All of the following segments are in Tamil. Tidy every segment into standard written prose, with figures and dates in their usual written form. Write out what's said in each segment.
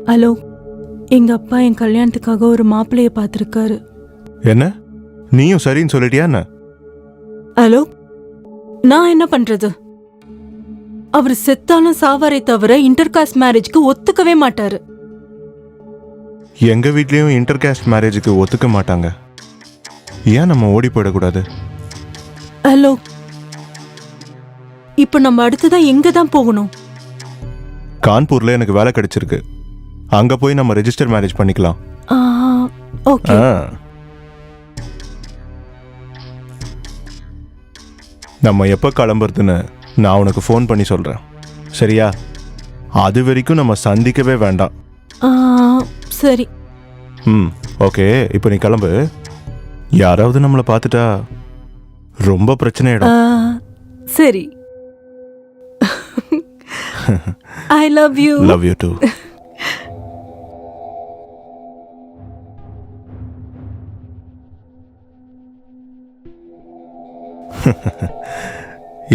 ஹலோ, எங்க அப்பா என் கல்யாணத்துக்காக ஒரு மாப்பிள்ளைய பார்த்துருக்காரு. என்ன நீயும் சரின்னு சொல்லிட்டியா என்ன? ஹலோ, நான் என்ன பண்றது? அவர் செத்தாலும் சாவாரே தவிர இன்டர்காஸ்ட் மேரேஜ்க்கு ஒத்துக்கவே மாட்டாரு. எங்க வீட்லயும் இன்டர் காஸ்ட் மேரேஜுக்கு ஒத்துக்க மாட்டாங்க. ஏன் நம்ம ஓடி போயிடக்கூடாது? ஹலோ, இப்ப நம்ம அடுத்ததான் எங்க தான் போகணும்? கான்பூர்ல எனக்கு வேலை கிடைச்சிருக்கு. அங்க போய் நம்ம ரெஜிஸ்டர் மேரேஜ் பண்ணிக்கலாம். ஓகே. நம்ம எப்போ கிளம்புறதுன்னு நான் உனக்கு ஃபோன் பண்ணி சொல்றேன், சரியா? அது வரைக்கும் நம்ம சந்திக்கவே வேண்டாம். சரி. ஓகே. இப்போ நீ கிளம்பு. யாராவது நம்மளை பார்த்துட்டா ரொம்ப பிரச்சனை ஆயிடும். சரி. I love you. Love you too.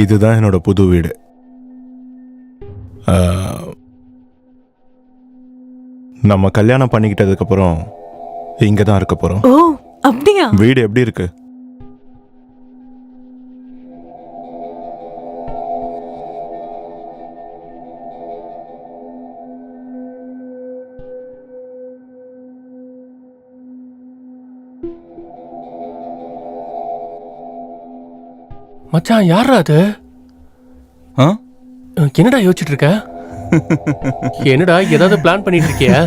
இதுதான் என்னோட புது வீடு. நம்ம கல்யாணம் பண்ணிக்கிட்டதுக்கு அப்புறம் இங்க தான் இருக்க போறோம். ஓ, அப்படியா? வீடு எப்படி இருக்கு? மச்சான், யாரா அது? என்னடா யோசிச்சுட்டு இருக்க? என்னடா ஏதாவது பிளான் பண்ணிட்டு இருக்கியா?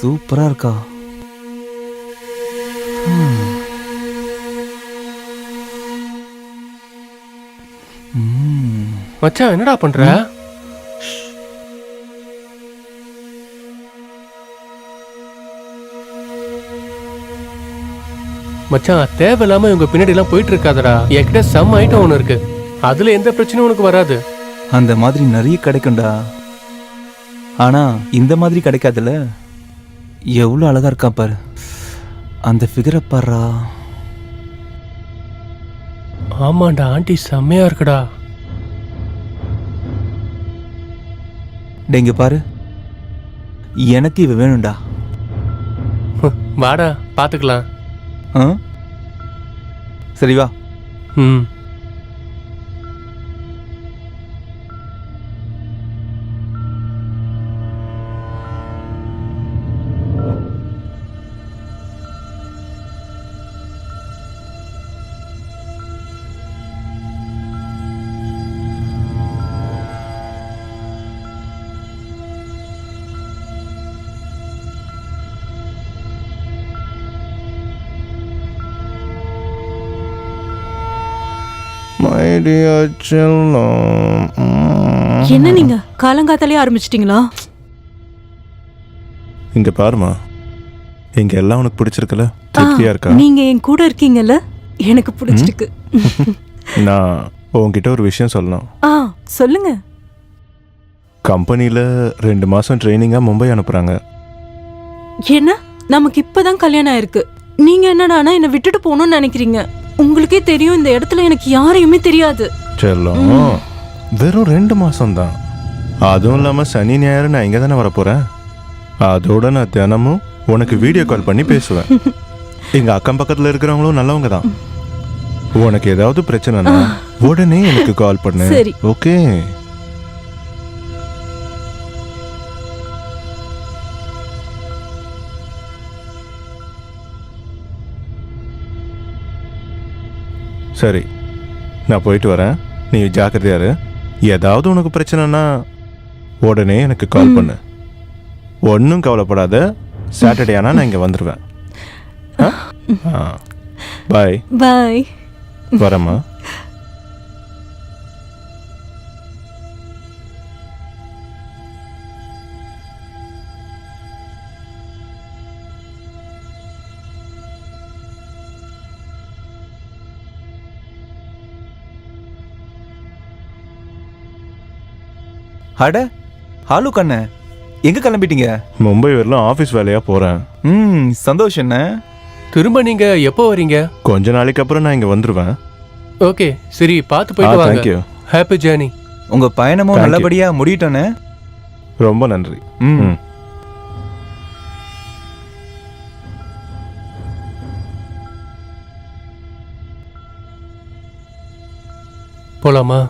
சூப்பரா இருக்கா? மச்சான், என்னடா பண்ற? மச்சான், தேவையில்லாம இவங்க பின்னாடி எல்லாம் போயிட்டு இருக்காதடா. என்கிட்ட செம்ம ஐட்டம் ஒண்ணு இருக்கு. அதுல எந்த பிரச்சனையும் உனக்கு வராது. அந்த மாதிரி நிறைய கிடைக்கும்டா. ஆனா இந்த மாதிரி கிடைக்காதுல்ல. எவ்வளோ அழகா இருக்கா பாரு. அந்த ஃபிகரை பாருடா. ஆமாண்டா, ஆண்டி செம்மையா இருக்குடா. இங்க பாரு, எனக்கு இவ வேணும்டா. வாடா, பாத்துக்கலாம். சரி வா. என்ன நீங்க காலங்காத்தாலே ஆரம்பிச்சிட்டீங்களா? இங்க பாருமா, இங்க எல்லாம் உனக்கு பிடிச்சிருக்குல்ல? திருப்தியா இருக்கா? நீங்க என் கூட இருக்கீங்கல்ல, எனக்கு பிடிச்சிருக்கு. நான் உன்கிட்ட ஒரு விஷயம் சொல்லணும். சொல்லுங்க. கம்பெனில 2 மாசம் ட்ரைனிங்கா மும்பை அனுப்புறாங்க. என்ன, நமக்கு இப்பதான் கல்யாணம் ஆயிருக்கு. நீங்க என்னடா என்ன விட்டுட்டு போகணும்னு நினைக்கிறீங்க? உங்களுக்கே தெரியும், இந்த இடத்துல எனக்கு யாரையுமே தெரியாது. செல்லம், வெறும் 2 மாசம் தான். அதுவும் இல்லாம சனி ஞாயிறு நான் இங்க தானே வரப்போறேன். அதோட நான் தினமும் உனக்கு வீடியோ கால் பண்ணி பேசுவேன். எங்க அக்கம் பக்கத்துல இருக்கிறவங்களும் நல்லவங்க தான். உனக்கு ஏதாவது பிரச்சனைனா உடனே எனக்கு கால் பண்ணு. சரி, ஓகே? சரி, நான் போயிட்டு வரேன். நீ ஜாக்கிரதையா இரு. ஏதாவது உனக்கு பிரச்சனைனா உடனே எனக்கு கால் பண்ணு. ஒன்றும் கவலைப்படாத. சாட்டர்டே ஆனால் நான் இங்கே வந்துடுவேன். பாய். பாய். வரேம்மா. அட ஹலோ கண்ணே, எங்க கிளம்பிட்டீங்க? மும்பை வரலாம் ஆஃபீஸ் வேலையாக போகிறேன். சந்தோஷம் என்ன. திரும்ப நீங்க எப்போ வரீங்க? கொஞ்ச நாளைக்கு அப்புறம் நான் இங்கே வந்துடுவேன். ஓகே சரி, பார்த்து போயிட்டு வாங்க. தேங்க்யூ. Happy journey. உங்க பயணமும் Thank you. நல்லபடியா முடியட்டோன்னு. ரொம்ப நன்றி. ம் போலாமா?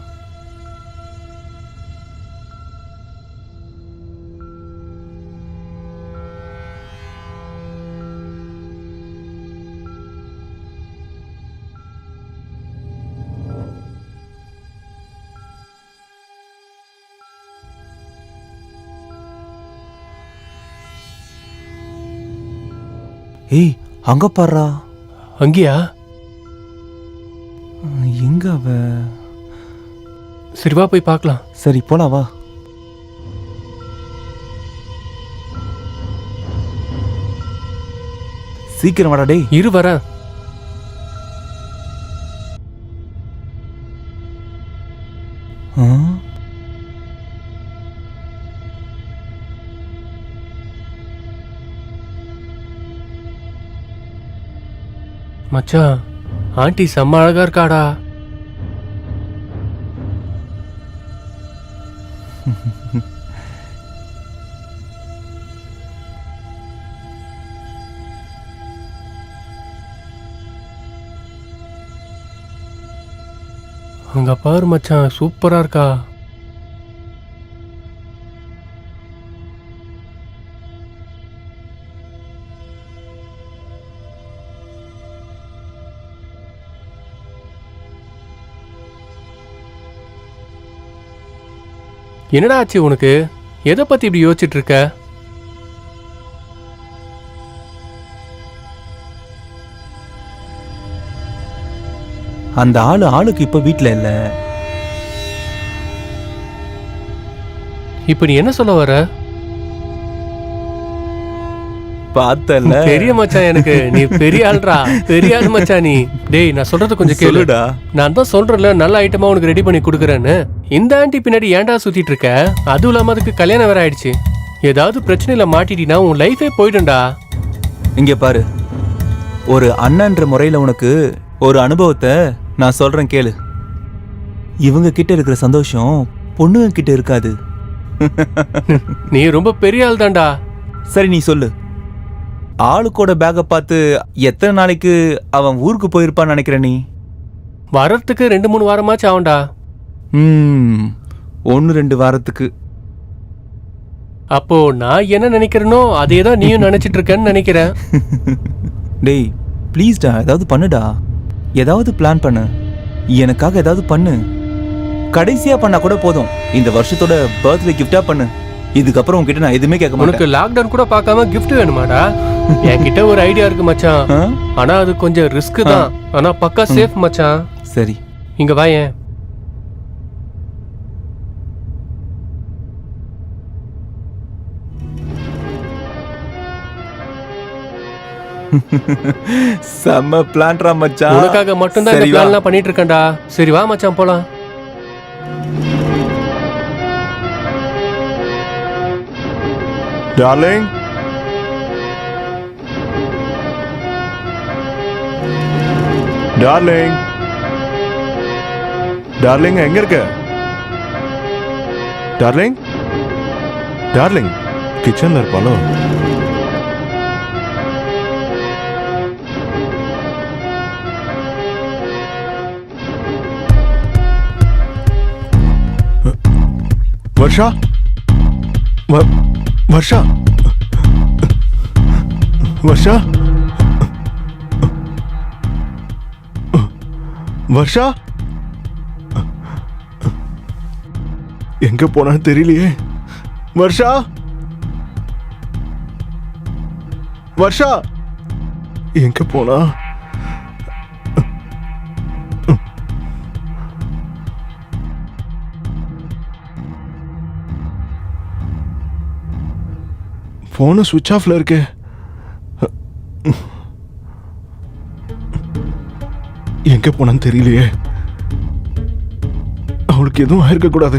ஏய் அங்க பாருடா. அங்கேயா? எங்க அவ? சரி வா போய் பார்க்கலாம். சரி போலாம் வா. சீக்கிரம் வாடா டேய். இரு வரேன். ஆ? மச்சான், ஆண்டி செம்ம அழகா இருக்காடா. அங்க பாரு மச்சான், சூப்பரா இருக்கா. என்னடா ஆச்சு உனக்கு? எதை பத்தி இப்படி யோசிச்சுட்டு இருக்க? அந்த ஆளுக்கு இப்ப வீட்ல இல்ல. இப்ப நீ என்ன சொல்ல வர? பார்த்தல. பெரிய மச்சான், எனக்கு நீ பெரிய ஆள்ரா, பெரிய ஆள் மச்சான் நீ. டேய் நான் சொல்றது கொஞ்சம் கேளுடா. நான் தான் சொல்றேன்ல, நல்ல ஐட்டமா உனக்கு ரெடி பண்ணி கொடுக்குறேன்னு. இந்த ஆண்டி பின்னாடி ஏன்டா சுத்திட்டு இருக்க? அதுவும் இல்லாம அதுக்கு கல்யாணம் வேற ஆயிடுச்சு. ஏதாவது பிரச்சனையில மாட்டிட்டீங்கன்னா உன் லைஃபே போயிடும்டா. இங்க பாரு, ஒரு அண்ணன்ற முறையில உனக்கு ஒரு அனுபவத்தை நான் சொல்றேன் கேளு. இவங்க கிட்ட இருக்கிற சந்தோஷம் பொண்ணுங்க கிட்ட இருக்காது. நீ ரொம்ப பெரிய ஆள் தான்டா. சரி நீ சொல்லு, ஆளுக்கோட பேக்கை பார்த்து எத்தனை நாளைக்கு அவன் ஊருக்கு போயிருப்பான்னு நினைக்கிற நீ? வர்றதுக்கு 2-3 வாரமாச்சு ஆகும்டா. 1-2 வாரத்துக்கு. அப்போ நான் என்ன நினைக்கிறேனோ அதே தான் நீயும் நினைச்சிட்டு இருக்கேன்னு நினைக்கிறேன். டேய் ப்ளீஸ்டா, ஏதாவது பண்ணுடா. ஏதாவது பிளான் பண்ணு, எனக்காக ஏதாவது பண்ணு. கடைசியா பண்ணா கூட போதும். இந்த வருஷத்தோட பர்த்டே கிஃப்டா பண்ணு. இதுக்கப்புறம் உன்கிட்ட நான் எதுவுமே கேட்க உனக்கு மாட்டேன். லாக்டவுன் கூட பார்க்காம gift வேணுமாடா? என்கிட்ட ஒரு ஐடியா இருக்கு மச்சான். ஆ? ஆனா அது கொஞ்சம் ரிஸ்க் தான். ஆனா பக்கா சேஃப் மச்சான். சரி இங்க வாயேன். செம்ம பிளான்டா மச்சான். உனக்காக மட்டும்தான் இந்த சரி வா. பிளான்லாம் பண்ணிட்டு இருக்கேன்டா. சரி வா மச்சான் போலாம். டார்லிங், டார்லிங், டார்லிங் எங்க இருக்க? டார்லிங், டார்லிங் கிச்சன்ல இருப்பாளோ? வர்ஷா, வர்ஷா, வர்ஷா, வர்ஷா எங்க போனான்னு தெரியலையே. வர்ஷா, வர்ஷா எங்க போனா? போன சுவிட்ச் ஆஃப்ல இருக்கு. எங்க போனான்னு தெரியலையே. அவளுக்கு எதுவும் ஆயிருக்க கூடாது.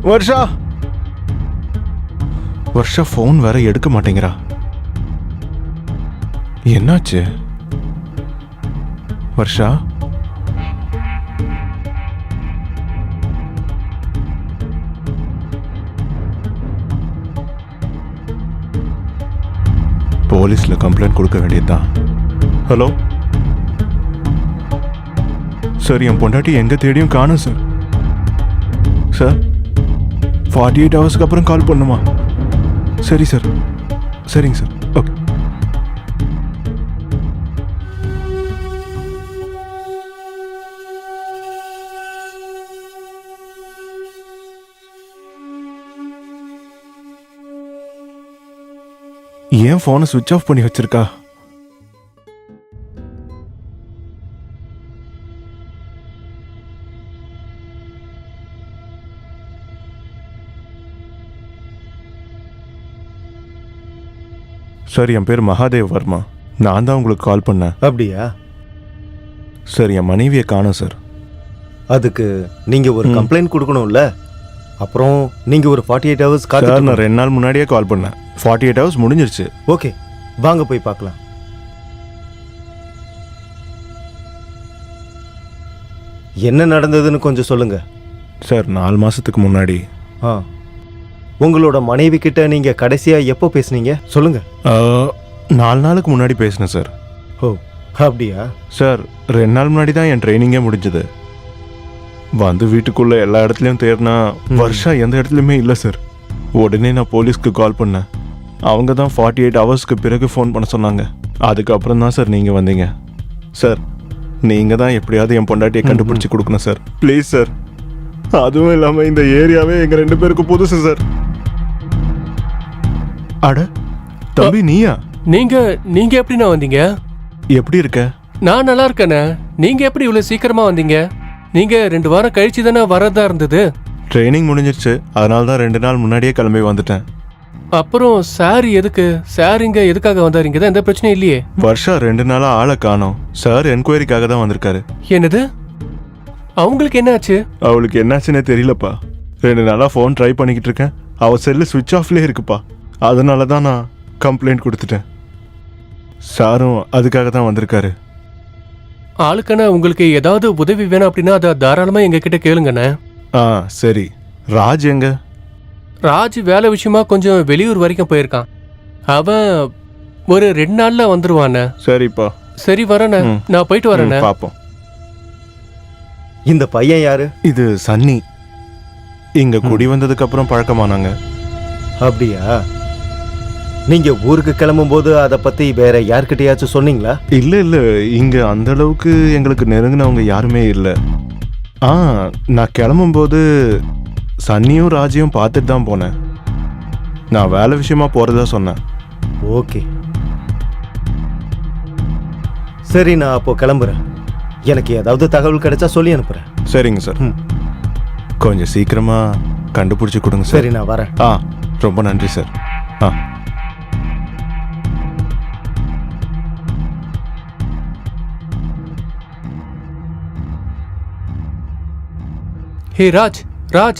வர்ஷா வர்ஷா ஃபோன் வேற எடுக்க மாட்டேங்கிறா. என்னாச்சு வர்ஷா? போலீஸ்ல கம்ப்ளைண்ட் கொடுக்க வேண்டியதுதான். ஹலோ சார், என் பொண்டாட்டி எங்க தேடியும் காணும் சார். சார் 48 ஹவர்ஸ்க்கு அப்புறம் கால் பண்ணுமா? சரி சார், சரிங்க சார், ஓகே. ஏன் ஃபோனை சுவிட்ச் ஆஃப் பண்ணி வச்சிருக்கா? சார், என் பேர் மகாதேவ் வர்மா. நான் தான் உங்களுக்கு கால் பண்ணேன். அப்படியா? சார், என் மனைவியை காணோம் சார். அதுக்கு நீங்க ஒரு கம்ப்ளைண்ட் கொடுக்கணும்ல. அப்புறம் நீங்க ஒரு 48 ஹவர்ஸ் சார், நான் காத்து. 2 நாள் முன்னாடியே கால் பண்ணேன். 48 ஹவர்ஸ் முடிஞ்சிருச்சு. ஓகே, வாங்க போய் பார்க்கலாம். என்ன நடந்ததுன்னு கொஞ்சம் சொல்லுங்க. சார், 4 மாசத்துக்கு முன்னாடி ஆ, உங்களோட மனைவி கிட்ட நீங்க கடைசியா எப்போ பேசுனீங்க? சொல்லுங்க. 4 நாளுக்கு முன்னாடி பேசினேன் சார். ஓ, அப்படியா? சார், 2 நாள் முன்னாடி தான் என் ட்ரைனிங்கே முடிஞ்சது. வந்து வீட்டுக்குள்ள எல்லா இடத்துலையும் தேடினா வர்ஷா எந்த இடத்துலையுமே இல்லை சார். உடனே நான் போலீஸ்க்கு கால் பண்ணேன். அவங்க தான் 48 ஹவர்ஸ்க்கு பிறகு ஃபோன் பண்ண சொன்னாங்க. அதுக்கப்புறம் தான் சார் நீங்கள் வந்தீங்க. சார், நீங்கள் தான் எப்படியாவது என் பொண்டாட்டியை கண்டுபிடிச்சி கொடுக்கணும் சார். Please sir. அதுவும் இல்லாமல் இந்த ஏரியாவே எங்கள் 2 பேருக்கு புதுசு சார். அட தம்பி, நீயா? நீங்க எப்படிண்ணா வந்தீங்க? எப்படி இருக்க? நான் நல்லா இருக்கேண்ணே. நீங்க எப்படி இவ்வளவு சீக்கிரமா வந்தீங்க? நீங்க 2 வாரம் கழிச்சு தானே வரதா இருந்தது. ட்ரைனிங் முடிஞ்சிருச்சு, அதனால தான் 2 நாள் முன்னாடியே கிளம்பி வந்துட்டேன். அப்புறம் சார் எதுக்கு? சார் இங்க எதுக்காக வந்தாருங்க? தான் எந்த பிரச்சனையும் இல்லையே. வருஷா 2 நாளா ஆளை காணோம். சார் என்கொயரிக்காக தான் வந்திருக்காரு. என்னது? அவங்களுக்கு என்ன ஆச்சு? அவளுக்கு என்னாச்சுன்னே தெரியலப்பா. 2 நாளா ஃபோன் ட்ரை பண்ணிக்கிட்டு இருக்கேன். அவ செல்லு சுவிட்ச் ஆஃப்லேயே இருக்குப்பா. அதனால தான் நான் கம்ப்ளைண்ட் கொடுத்துட்டேன். சாரும் அதுக்காக தான் வந்திருக்காரு. ஆளுக்கான உங்களுக்கு ஏதாவது உதவி வேணும் அப்படின்னா அதை தாராளமா எங்க கிட்ட கேளுங்கண்ணே. சரி. ராஜ் எங்க? ராஜ் வேலை விஷயமா கொஞ்சம் வெளியூர் வரைக்கும் போயிருக்கான். அவன் ஒரு 2 நாள்ல வந்துருவானே. சரிப்பா. சரி, வரேண்ணே. நான் போயிட்டு வரேண்ணே. பாப்போம். இந்த பையன் யாரு? இது சன்னி. இங்க குடி வந்ததுக்கு அப்புறம் பழக்கமானாங்க. அப்படியா? நீங்க ஊருக்கு கிளம்பும் போது அதை பத்தி வேற யார்கிட்டயாச்சும் சொன்னீங்களா? இல்ல, இங்க அந்த அளவுக்கு எங்களுக்கு நெருங்கினவங்க யாருமே இல்லை. நான் கிளம்பும்போது சன்னியும் ராஜையும் பார்த்துட்டு தான் போனேன். நான் வேலை விஷயமா போறதா சொன்னேன். ஓகே, சரி, நான் அப்போ கிளம்புறேன். எனக்கு ஏதாவது தகவல் கிடைச்சா சொல்லி அனுப்புறேன். சரிங்க சார். கொஞ்சம் சீக்கிரமா கண்டுபிடிச்சு கொடுங்க சார். சரி, நான் வரேன். ரொம்ப நன்றி சார். ஹே ராஜ், ராஜ்,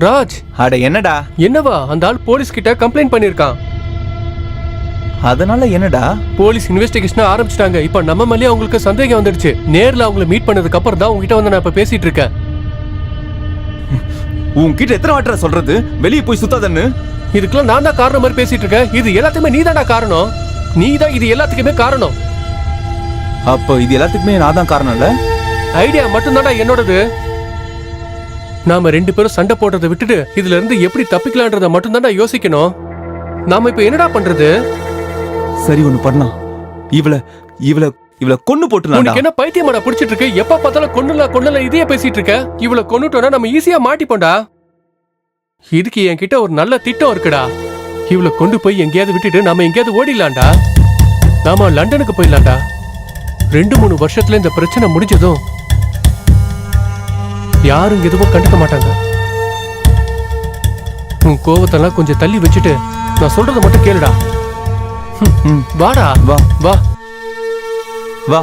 ராஜ். அட என்னடா? என்னவா? அந்த ஆள் போலீஸ் கிட்ட கம்ப்ளைண்ட் பண்ணிருக்கான். அதனால என்னடா? போலீஸ் இன்வெஸ்டிகேஷன் ஆரம்பிச்சிட்டாங்க. இப்ப நம்ம மேலே அவங்களுக்கு சந்தேகம் வந்துடுச்சு. நேர்ல அவங்கள மீட் பண்ணதுக்கு அப்புறம் தான் உங்ககிட்ட வந்து நான் இப்ப பேசிட்டு இருக்கேன். உன்கிட்ட எத்தனை வாட்டரா சொல்றது வெளியே போய் சுத்தாதன்னு? இதுக்கெல்லாம் நான் தான் காரணம் மாதிரி பேசிட்டு இருக்கேன். இது எல்லாத்துக்குமே நீ தான்டா காரணம். நீ தான் இது எல்லாத்துக்குமே காரணம். அப்போ இது எல்லாத்துக்குமே நான் தான் காரணம் இல்ல? ஐடியா மட்டும் தான்டா என்னோடது. நாம 2 பேரும் சண்டை போடுறதை விட்டுட்டு இதுல இருந்து எப்படி தப்பிக்கலான்றத மட்டும் தான்டா யோசிக்கணும். நாம இப்ப என்னடா பண்றது? சரி, ஒண்ணு பண்ணலாம். இவள கொன்னு போட்டுலாம். உனக்கு என்ன பைத்தியமாடா பிடிச்சிட்டு இருக்கு? எப்ப பார்த்தாலும் கொன்னுல இதையே பேசிட்டு இருக்க. இவள கொன்னுட்டோம்னா நம்ம ஈஸியா மாட்டிப்போம்டா. இதுக்கு என்கிட்ட ஒரு நல்ல திட்டம் இருக்குடா. இவள கொண்டு போய் எங்கேயாவது விட்டுட்டு நாம எங்கேயாவது ஓடிடலாம்டா. நாம லண்டனுக்கு போயிடலாம்டா. 2-3 வருஷத்துல இந்த பிரச்சனை முடிஞ்சதும் யாரும் எதுவும் கண்டுக்க மாட்டாங்க. உன் கோவத்தெல்லாம் கொஞ்சம் தள்ளி வச்சுட்டு நான் சொல்றத மட்டும் கேளுடா. வாடா, வா வா வா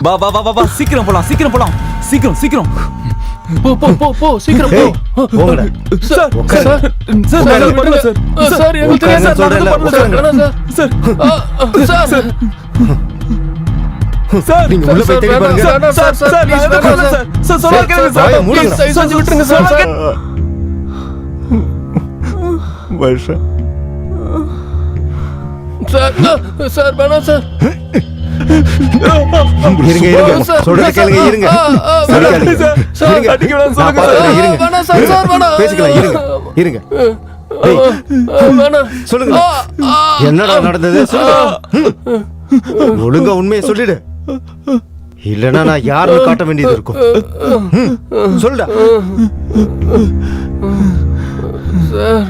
வா வா வா வா, சீக்கிரம் போலாம், சீக்கிரம் போலாம், சீக்கிரம் சீக்கிரம். போ போ போ போ சீக்கிரம் போ. ஏய், போங்கடா. சார் உட்காரு. சார் சார் நான் எதுவும் பண்ணல சார் சார் எங்களுக்கு தெரியாது சார். சொல்றேன்ல, நான் எதுவும் பண்ணல சார். சார் சார் சார் நீங்க உள்ள போய் தேடி பாருங்க. சார் சார் சார் சார் நான் please, எதுவும் பண்ணல சார் சார் சொல்ல கேளுங்க சார் வாயை மூடுங்க. please, தயவு செஞ்சு விட்டுருங்க சார். வருஷம் சார் சார் வேணாம் சார். இருங்க இருங்க சார், சொல்றத சார், கேளுங்க இருங்க வேணாம் சரிக்காதீங்க. சார். இருங்க. அடிக்க வேணாம் நான் சொல்லுங்க பார்த்துக்கிறேன், இருங்க. வேணாம் சார், சார், வேணாம். பேசிக்கலாம் இருங்க இருங்க ஏய், வேணாம். சொல்லுங்க என்னடா நடந்தது சொல்லுங்க. ஒழுங்கா உண்மையை சொல்லிடு இல்லனா நான் யாருன்னு காட்ட வேண்டியது இருக்கும். சொல்லுடா. சார்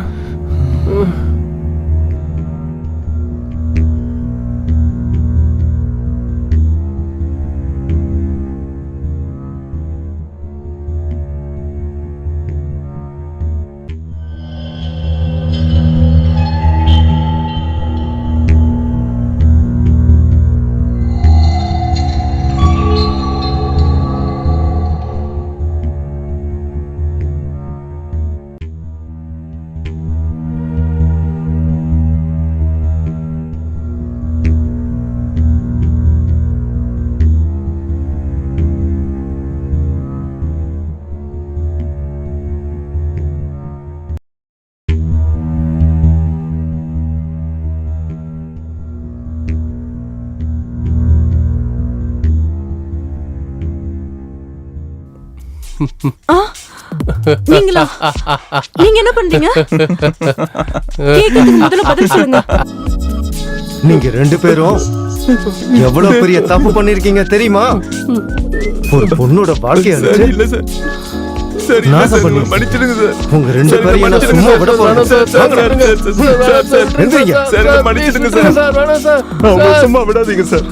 நீங்களா? நீங்க என்ன பண்றீங்க? கேக்குறதுக்கு முதல்ல பதில் சொல்லுங்க. நீங்க ரெண்டு பேரும் எவ்வளவு பெரிய தப்பு பண்ணிருக்கீங்க தெரியுமா? ஒரு பொண்ணோட வாழ்க்கைய அழிச்சு இல்ல சார் சரி நாசம் பண்ணி மன்னிச்சிடுங்க சார் உங்க ரெண்டு பேரையும் நான் சும்மா விட போறேன். சார் எந்திரிங்க. சார் மன்னிச்சிடுங்க சார். சார் வேணாம் சார். சும்மா விடாதீங்க சார்.